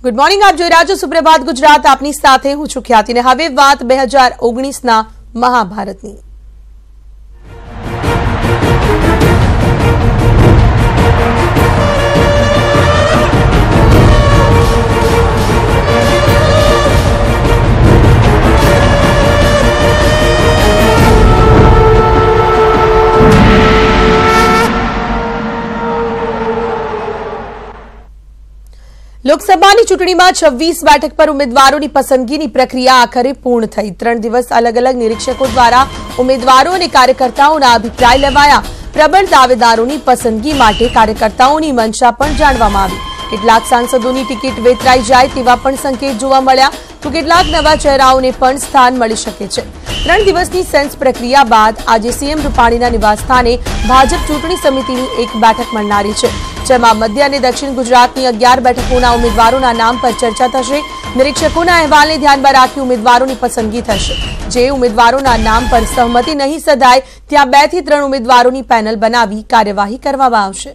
Good morning, આપ જોઈ રહ્યા છો સુપ્રભાત ગુજરાત. આપની સાથે હું છું ખ્યાતિ ને હવે વાત 2019ના મહાભારતની. લોકસભાની ચૂંટણીમાં 26 બેઠક પર ઉમેદવારોની પસંદગીની પ્રક્રિયા આખરે પૂર્ણ થઈ. 3 દિવસ અલગ અલગ નિરીક્ષકો દ્વારા ઉમેદવારો અને કાર્યકર્તાઓના અભિપ્રાય લેવાયા. પ્રબળ દાવેદારોની પસંદગી માટે કાર્યકર્તાઓની મંશા પણ જાણવામાં આવી. કેટલાક સાંસદોની ટિકિટ વેતરાઈ જાય તેવા પણ સંકેત જોવા મળ્યા, તો કેટલાક નવા ચહેરાઓને પણ સ્થાન મળી શકે છે. 3 દિવસની સેન્સ પ્રક્રિયા બાદ આજે સીએમ રૂપાણીના નિવાસસ્થાને ભાજપ ચૂંટણી સમિતિની એક બેઠક મળનારી છે, જેમાં મધ્ય અને દક્ષિણ ગુજરાતની 11 બેઠકોના ઉમેદવારોના નામ પર ચર્ચા થશે. નિરીક્ષકોના અહેવાલને ધ્યાનમાં રાખી ઉમેદવારોની પસંદગી થશે. જે ઉમેદવારોના નામ પર સહમતિ નહીં સધાય ત્યાં 2 થી 3 ઉમેદવારોની પેનલ બનાવી કાર્યવાહી કરવામાં આવશે.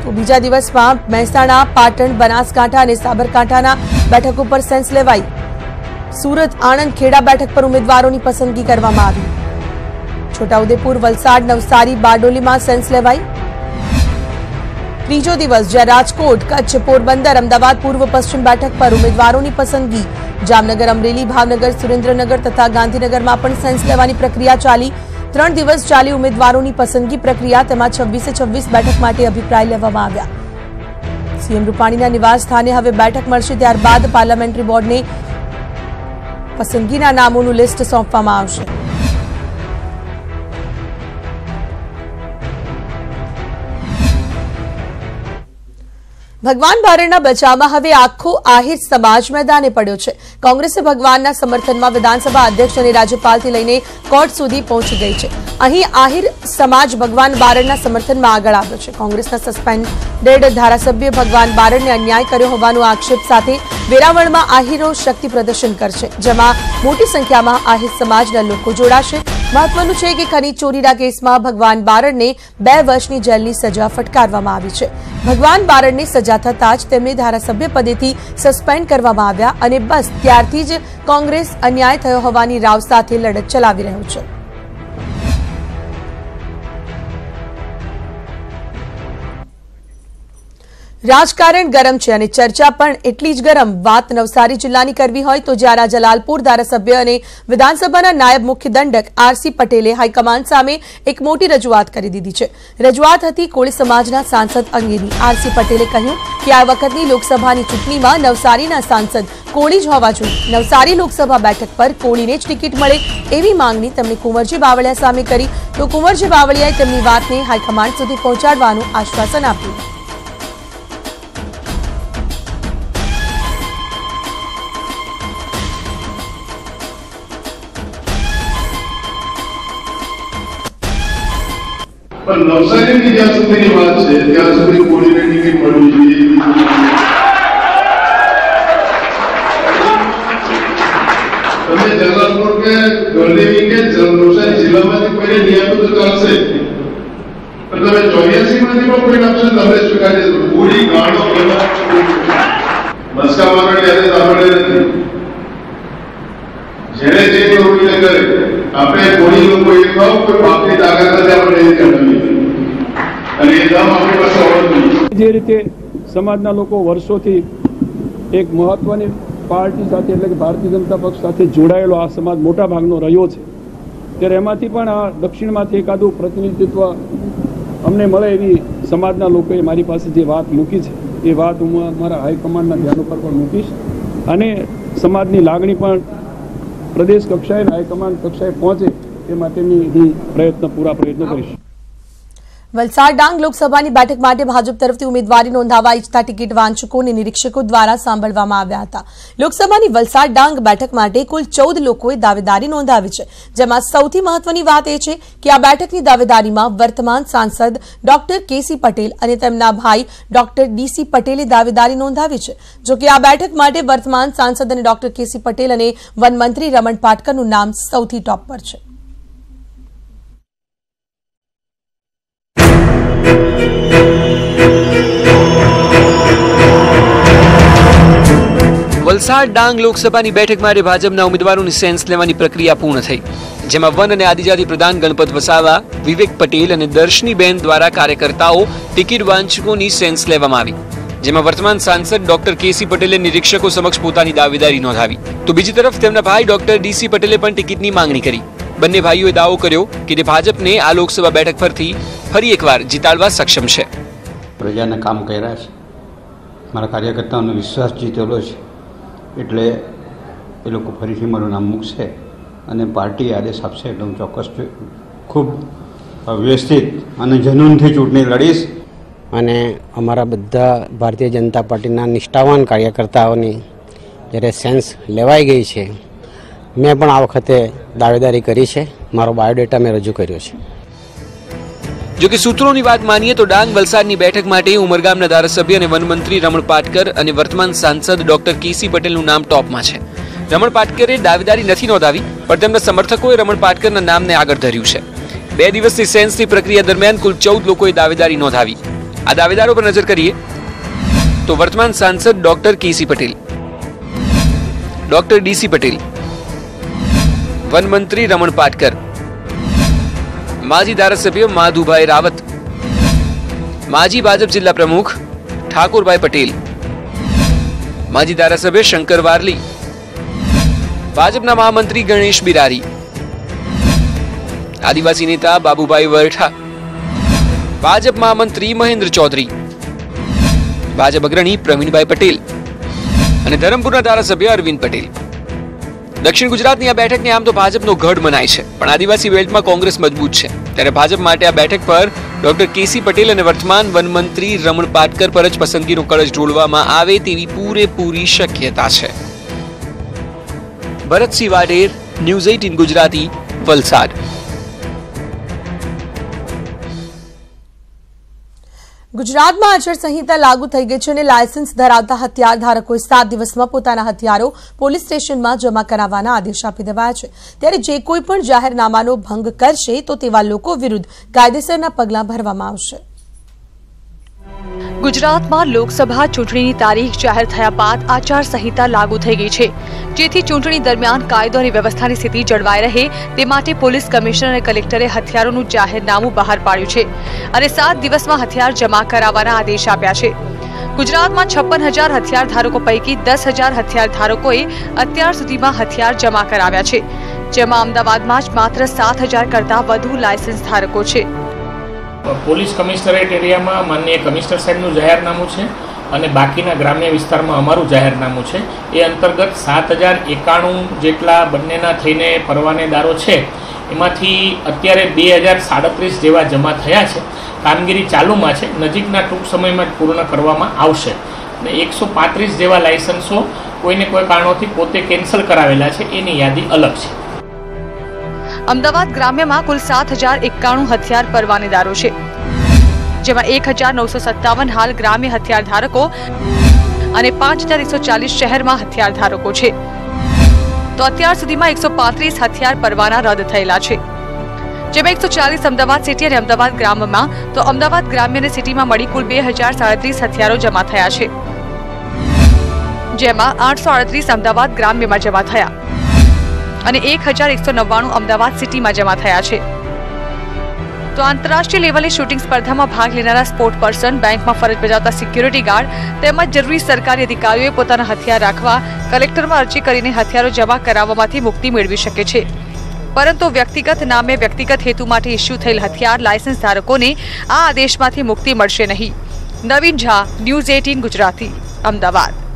તો બીજા દિવસમાં મહેસાણા, પાટણ, બનાસકાંઠા અને સાબરકાંઠાના બેઠકો પર સેન્સ લેવાઈ. સુરત, આણંદ, ખેડા બેઠક પર ઉમેદવારોની પસંદગી કરવામાં આવી. છોટાઉદેપુર, વલસાડ, નવસારી, બારડોલીમાં સેન્સ લેવાઈ. ત્રીજો દિવસ જ્યાં રાજકોટ, કચ્છ, પોરબંદર, અમદાવાદ પૂર્વ પશ્ચિમ બેઠક પર ઉમેદવારોની પસંદગી. જામનગર, અમરેલી, ભાવનગર, સુરેન્દ્રનગર તથા ગાંધીનગરમાં પણ સેન્સ લેવાની પ્રક્રિયા ચાલી. 3 દિવસ ચાલી ઉમેદવારોની પસંદગી પ્રક્રિયા. તેમાં 26 બેઠક માટે અભિપ્રાય લેવામાં આવ્યા. સીએમ રૂપાણીના નિવાસ સ્થાને હવે બેઠક મળશે. ત્યારબાદ પાર્લામેન્ટરી બોર્ડને પસંદગીના નામોનું લિસ્ટ સોંપવામાં આવશે. ભગવાન બારડના બચાવમાં હવે આખો આહિર સમાજ મેદાને પડ્યો છે. કોંગ્રેસે ભગવાનના સમર્થનમાં વિધાનસભા અધ્યક્ષ અને રાજ્યપાલથી લઈને કોર્ટ સુધી પહોંચી ગઈ છે. અહીં આહિર સમાજ ભગવાન બારડના સમર્થનમાં આગળ આવ્યો છે. કોંગ્રેસના સસ્પેન્ડેડ ધારાસભ્ય ભગવાન બારડને અન્યાય કર્યો હોવાનો આક્ષેપ સાથે વેરાવળમાં આહિરો શક્તિ પ્રદર્શન કરશે, જેમાં મોટી સંખ્યામાં આહિર સમાજના લોકો જોડાશે. મહત્વનું છે કે ખનીજ ચોરીના કેસમાં ભગવાન બારડને 2 વર્ષની જેલની સજા ફટકારવામાં આવી છે. ભગવાન બારડને સજા થતાં જ તેમને ધારાસભ્ય પદેથી સસ્પેન્ડ કરવામાં આવ્યા અને બસ ત્યારથી જ કોંગ્રેસ અન્યાય થયો હોવાની રાવ સાથે લડત ચલાવી રહ્યું છે. રાજકારણ ગરમ છે અને ચર્ચા પણ એટલી જ ગરમ. વાત નવસારી જિલ્લાની કરવી હોય તો જ્યાં જલાલપુર ધારાસભ્ય અને વિધાનસભાના નાયબ મુખ્ય દંડક આરસી પટેલે હાઈકમાન્ડ સામે એક મોટી રજૂઆત કરી દીધી છે. રજૂઆત હતી કોળી સમાજના સાંસદ અંગેની. આરસી પટેલે કહ્યું કે આ વખતની લોકસભાની ચૂંટણીમાં નવસારીના સાંસદ કોળી જ હોવા જોઈએ. નવસારી લોકસભા બેઠક પર કોળીને જ ટિકિટ મળે એવી માંગણી તેમણે કુંવરજી બાવળિયા સામે કરી, તો કુંવરજી બાવળિયાએ તેમની વાતને હાઈકમાન્ડ સુધી પહોંચાડવાનું આશ્વાસન આપ્યું. પણ નવસારીની જ્યાં સુધીની વાત છે ત્યાં સુધી કોળીને ટિકિટ મળવી જોઈએ. તમે જલાલપુર કે ગરદેવી કે નવસારી જિલ્લામાંથી કોઈને નહીં આપો તો ચાલશે, પણ તમે 84 માંથી પણ કોઈ આપશો તો અમે સ્વીકારીએ. કોળી ગાળો મસ્કા મારવાની આદત આપણે નથી. જેને જે પ્રવૃત્તિ કરે આપણે કોળી લોકો એ કહો કે બાપની તાકાત નથી આપણે એ કરવી અને એ કામ આપણી પાસે આવડતું. જે રીતે સમાજના લોકો વર્ષોથી એક મહત્વની પાર્ટી સાથે એટલે કે ભારતીય જનતા પક્ષ સાથે જોડાયેલો આ સમાજ મોટા ભાગનો રહ્યો છે, ત્યારે એમાંથી પણ આ દક્ષિણમાંથી એકાદું પ્રતિનિધિત્વ અમને મળે એવી સમાજના લોકોએ મારી પાસે જે વાત મૂકી છે એ વાત હું મારા હાઈકમાન્ડના ધ્યાન ઉપર પણ મૂકીશ અને સમાજની લાગણી પણ પ્રદેશ કક્ષાએ હાઈકમાન્ડ કક્ષાએ પહોંચે તે માટેની પૂરા પ્રયત્નો કરીશ. વલસાડ ડાંગ લોકસભાની બેઠક માટે ભાજપ તરફથી ઉમેદવારી નોંધાવવા ઈચ્છતા ટિકિટ વાંચકો અને નિરીક્ષકો દ્વારા સાંભળવામાં આવ્યા હતા. લોકસભાની વલસાડ ડાંગ બેઠક માટે કુલ 14 લોકોએ દાવેદારી નોંધાવી છે, જેમાં સૌથી મહત્વની વાત એ છે કે આ બેઠકની દાવેદારીમાં વર્તમાન સાંસદ ડોક્ટર કેસી પટેલ અને તેમના ભાઈ ડોક્ટર ડીસી પટેલે દાવેદારી નોંધાવી છે. જોકે આ બેઠક માટે વર્તમાન સાંસદ અને ડોક્ટર કેસી પટેલ અને વનમંત્રી રમણ પાટકરનું નામ સૌથી ટોપ પર છે. વલસાડ ડાંગ લોકસભાની બેઠક માટે ભાજપના ઉમેદવારોની સેન્સ લેવાની પ્રક્રિયા પૂર્ણ થઈ, જેમાં વન અને આદિજાતિ પ્રધાન ગણપત વસાવા, વિવેક પટેલ અને દર્શનીબેન દ્વારા કાર્યકર્તાઓ ટિકિટ વાંચકોની સેન્સ લેવામાં આવી, જેમાં વર્તમાન સાંસદ ડોક્ટર કેસી પટેલે નિરીક્ષકો સમક્ષ પોતાની દાવેદારી નોંધાવી, તો બીજી તરફ તેમના ભાઈ ડોક્ટર ડીસી પટેલે પણ ટિકિટની માંગણી કરી. બંને ભાઈઓએ દાવો કર્યો કે તે ભાજપને આ લોકસભા બેઠક પરથી ફરી એકવાર જીતાડવા સક્ષમ છે. પ્રજાને કામ કર્યા છે, મારા કાર્યકર્તાઓનો વિશ્વાસ જીતેલો છે, એટલે એ લોકો ફરીથી મારું નામ મૂકશે અને પાર્ટી આદેશ આપશે એટલે હું ચોક્કસ ખૂબ વ્યવસ્થિત અને જનૂનથી ચૂંટણી લડીશ. અને અમારા બધા ભારતીય જનતા પાર્ટીના નિષ્ઠાવાન કાર્યકર્તાઓની જ્યારે સેન્સ લેવાઈ ગઈ છે, મેં પણ આ વખતે દાવેદારી કરી છે, મારો બાયોડેટા મેં રજૂ કર્યો છે. જો કે સૂત્રોની વાત માનીએ તો ડાંગ વલસાડની બેઠક માટે ઉમરગામના ધારાસભ્ય અને વનમંત્રી રમણ પાટકર અને વર્તમાન સાંસદ ડોક્ટર કેસી પટેલનું નામ ટોપમાં છે. રમણ પાટકરે દાવેદારી નથી નોંધાવી, પણ તેમના સમર્થકોએ રમણ પાટકરના નામને આગળ ધર્યું છે. 2 દિવસની સેન્સની પ્રક્રિયા દરમિયાન કુલ 14 લોકોએ દાવેદારી નોંધાવી. આ દાવેદારો પર નજર કરીએ તો વર્તમાન સાંસદ ડોક્ટર કેસી પટેલ, ડોક્ટર ડીસી પટેલ, વનમંત્રી રમણ પાટકર, માજી ધારાસભ્ય માધુભાઈ રાવત, માજી ભાજપ જિલ્લા પ્રમુખ ઠાકોરભાઈ પટેલ, માજી ધારાસભ્ય શંકર વારલી, ભાજપના મહામંત્રી ગણેશ બિરારી, આદિવાસી નેતા બાબુભાઈ વરઠા, ભાજપ મહામંત્રી મહેન્દ્ર ચૌધરી, ભાજપ અગ્રણી પ્રવીણભાઈ પટેલ અને ધરમપુરના ધારાસભ્ય અરવિંદ પટેલ. દક્ષિણ ગુજરાતની આ બેઠકને આમ તો ભાજપનો ગઢ મનાય છે, પણ આદિવાસી બેલ્ટમાં કોંગ્રેસ મજબૂત છે, ત્યારે ભાજપ માટે આ બેઠક પર ડોક્ટર કેસી પટેલ અને વર્તમાન વનમંત્રી રમણ પાટકર પર જ પસંદગીનો કળશ ઢોળવામાં આવે તેવી પૂરેપૂરી શક્યતા છે. ભરતસિંહ વાઢેર, ન્યૂઝ 18 ગુજરાતી, વલસાડ. ગુજરાતમાં આચારસંહિતા લાગુ થઈ ગઈ છે અને લાયસન્સ ધરાવતા હથિયાર ધારકોએ 7 દિવસમાં પોતાના હથિયારો પોલીસ સ્ટેશનમાં જમા કરાવવાના આદેશ આપી દેવાયા છે. ત્યારે જે કોઈ પણ જાહેરનામાનો ભંગ કરશે તો તેવા લોકો વિરુદ્ધ કાયદેસરના પગલાં ભરવામાં આવશે. ગુજરાતમાં લોકસભા ચૂંટણીની તારીખ જાહેર થયા બાદ આચારસંહિતા લાગુ થઈ ગઈ છે, જેથી ચૂંટણી દરમિયાન કાયદો અને વ્યવસ્થાની સ્થિતિ જળવાઈ રહે તે માટે પોલીસ કમિશનર અને કલેક્ટરે હથિયારોનું જાહેરનામું બહાર પાડ્યું છે અને 7 દિવસમાં હથિયાર જમા કરાવવાના આદેશ આપ્યા છે. ગુજરાતમાં 56,000 હથિયાર ધારકો પૈકી 10,000 હથિયાર ધારકોએ અત્યાર સુધીમાં હથિયાર જમા કરાવ્યા છે, જેમાં અમદાવાદમાં જ માત્ર 7,000 કરતાં વધુ લાયસન્સ ધારકો છે. પોલીસ કમિશનરેટ એરિયામાં માનનીય કમિશનર સાહેબનું જાહેરનામું છે અને બાકીના ગ્રામ્ય વિસ્તારમાં અમારું જાહેરનામું છે. એ અંતર્ગત 7,091 જેટલા બંનેના થઈને પરવાનેદારો છે, એમાંથી અત્યારે 2,037 જેવા જમા થયા છે. કામગીરી ચાલુમાં છે, નજીકના ટૂંક સમયમાં જ પૂર્ણ કરવામાં આવશે અને 135 જેવા લાયસન્સો કોઈને કોઈ કારણોથી પોતે કેન્સલ કરાવેલા છે, એની યાદી અલગ છે. અમદાવાદ ગ્રામ્યમાં કુલ 7,091 હથિયાર પરવાનેદારો છે, જેમાં 1,957 હાલ ગ્રામ્ય હથિયાર ધારકો અને 5,140 શહેરમાં હથિયાર ધારકો છે. તો અત્યાર સુધીમાં 135 હથિયાર પરવાના રદ થયેલા છે, જેમાં 140 અમદાવાદ સિટી અને અમદાવાદ ગ્રામ્યમાં, તો અમદાવાદ ગ્રામ્ય અને સિટીમાં મળી કુલ 2,037 હથિયારો જમા થયા છે, જેમાં 838 અમદાવાદ ગ્રામ્યમાં જમા થયા અને 1,199 અમદાવાદ સિટીમાં જમા થયા છે. તો આંતરરાષ્ટ્રીય લેવલે શૂટિંગ સ્પર્ધામાં ભાગ લેનારા સ્પોર્ટ પર્સન, બેંકમાં ફરજ બજાવતા સિક્યુરિટી ગાર્ડ તેમજ જરૂરી સરકારી અધિકારીઓએ પોતાના હથિયાર રાખવા કલેક્ટરમાં અરજી કરીને હથિયારો જમા કરાવવામાંથી મુક્તિ મેળવી શકે છે, પરંતુ વ્યક્તિગત નામે વ્યક્તિગત હેતુ માટે ઇસ્યુ થયેલ હથિયાર લાયસન્સ ધારકોને આ આદેશમાંથી મુક્તિ મળશે નહીં. નવીન ઝા, ન્યૂઝ 18 ગુજરાતી, અમદાવાદ.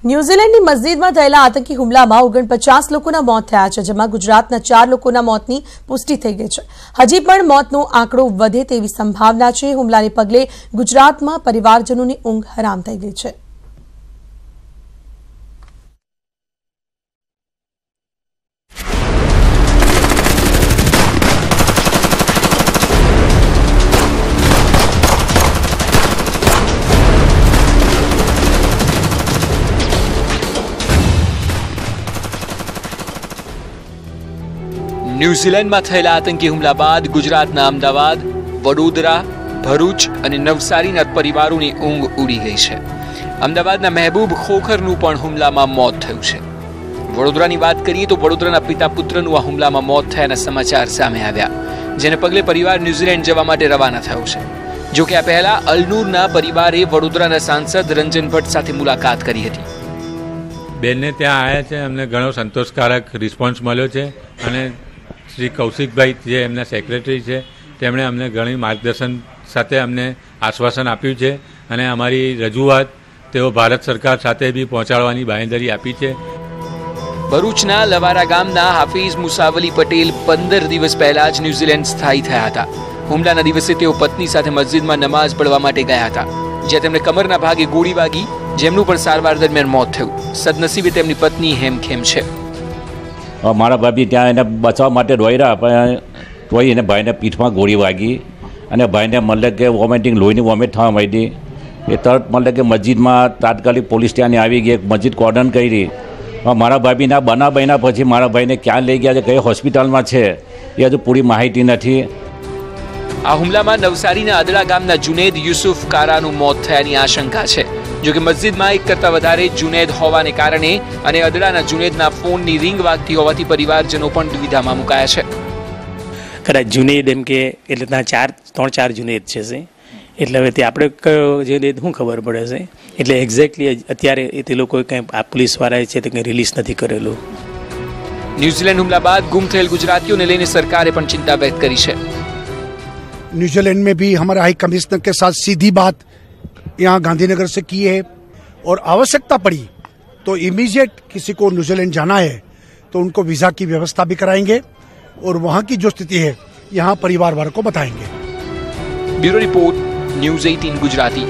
ન્યૂઝીલેન્ડની મસ્જિદમાં થયેલા આતંકી હુમલામાં 49 લોકોના મોત થયા છે, જેમાં ગુજરાતના 4 લોકોના મોતની પુષ્ટિ થઈ ગઈ છે. હજી પણ મોતનો આંકડો વધે તેવી સંભાવના છે. હુમલાને પગલે ગુજરાતમાં પરિવારજનોની ઊંઘ હરામ થઈ ગઈ છે. ન્યૂઝીલેન્ડમાં થયેલા આતંકી હુમલા બાદ ગુજરાતના અમદાવાદ, વડોદરા, ભરૂચ અને નવસારીના પરિવારોની ઊંઘ ઉડી ગઈ છે. અમદાવાદના મહેબૂબ ખોખરનું પણ હુમલામાં મોત થયું છે. વડોદરાની વાત કરીએ તો વડોદરાના પિતા પુત્રનું આ હુમલામાં મોત થયાના સમાચાર સામે આવ્યા, જેને પગલે પરિવાર ન્યુઝીલેન્ડ જવા માટે રવાના થયો છે. જો કે આ પહેલા અલનૂરના પરિવારે વડોદરાના સાંસદ રંજન ભટ્ટ સાથે મુલાકાત કરી હતી. બેનને ત્યાં આવ્યા છે, અમને ઘણો સંતોષકારક રિસ્પોન્સ મળ્યો છે અને શ્રી કૌશિકભાઈ જે એમના સેક્રેટરી છે તેમણે અમને ઘણી માર્ગદર્શન સાથે અમને આશ્વાસન આપ્યું છે અને અમારી રજૂઆત તેઓ ભારત સરકાર સાથે બી પહોંચાડવાની બાંહેધરી આપી છે. ભરૂચના લવારા ગામના હાફિઝ મુસાવલી પટેલ 15 દિવસ પહેલા જ ન્યુઝીલેન્ડ સ્થાયી થયા હતા. હુમલાના દિવસે તેઓ પત્ની સાથે મસ્જિદમાં નમાઝ પડવા માટે ગયા હતા, જ્યાં તેમને કમરના ભાગે ગોળી વાગી, જેમનું પણ સારવાર દરમિયાન મોત થયું. સદનસીબે તેમની પત્ની હેમખેમ છે. મારા ભાભી ત્યાં એને બચાવવા માટે દોડ્યા, પણ તોય એને ભાઈને પીઠમાં ગોળી વાગી અને ભાઈને મતલબ કે વોમિટિંગ, લોહીની વોમિટ થવા માંડી. એ તરત મતલબ કે મસ્જિદમાં તાત્કાલિક પોલીસ ત્યાંની આવી ગઈ, મસ્જિદ કોર્ડન કરી. મારા ભાભીના બનાવ બન્યા પછી મારા ભાઈને ક્યાં લઈ ગયા છે, કઈ હોસ્પિટલમાં છે, એ હજુ પૂરી માહિતી નથી. આ હુમલામાં નવસારીના અદડા ગામના જુનેદ યુસુફ કારાનું મોત થયાની આશંકા છે. જોકે મસ્જિદમાં એક કરતાં વધારે જુનેદ હોવાને કારણે અને અદડાના જુનેદના ફોનની રિંગ વાગતી હોવાથી પરિવારજનો પણ દુવિધામાં મુકાયા છે. કદાચ જુનેદ એમ કે એટલે ત્યાં 3-4 જુનેદ છે, એટલે હવે તે આપણે કયો જુનેદ શું ખબર પડે છે, એટલે એક્ઝેક્ટલી અત્યારે તે લોકો કંઈ આ પોલીસવાળાએ છે તે કંઈ રિલીઝ નથી કરેલું. ન્યુઝીલેન્ડ હુમલા બાદ ગુમ થયેલ ગુજરાતીઓને લઈને સરકારે પણ ચિંતા વ્યક્ત કરી છે. न्यूजीलैंड में भी हमारे हाई कमिश्नर के साथ सीधी बात यहाँ गांधीनगर से की है और आवश्यकता पड़ी तो इमीडिएट किसी को न्यूजीलैंड जाना है तो उनको वीज़ा की व्यवस्था भी कराएंगे और वहाँ की जो स्थिति है यहाँ परिवार वालों को बताएंगे. Bureau report, news 18 Gujarati.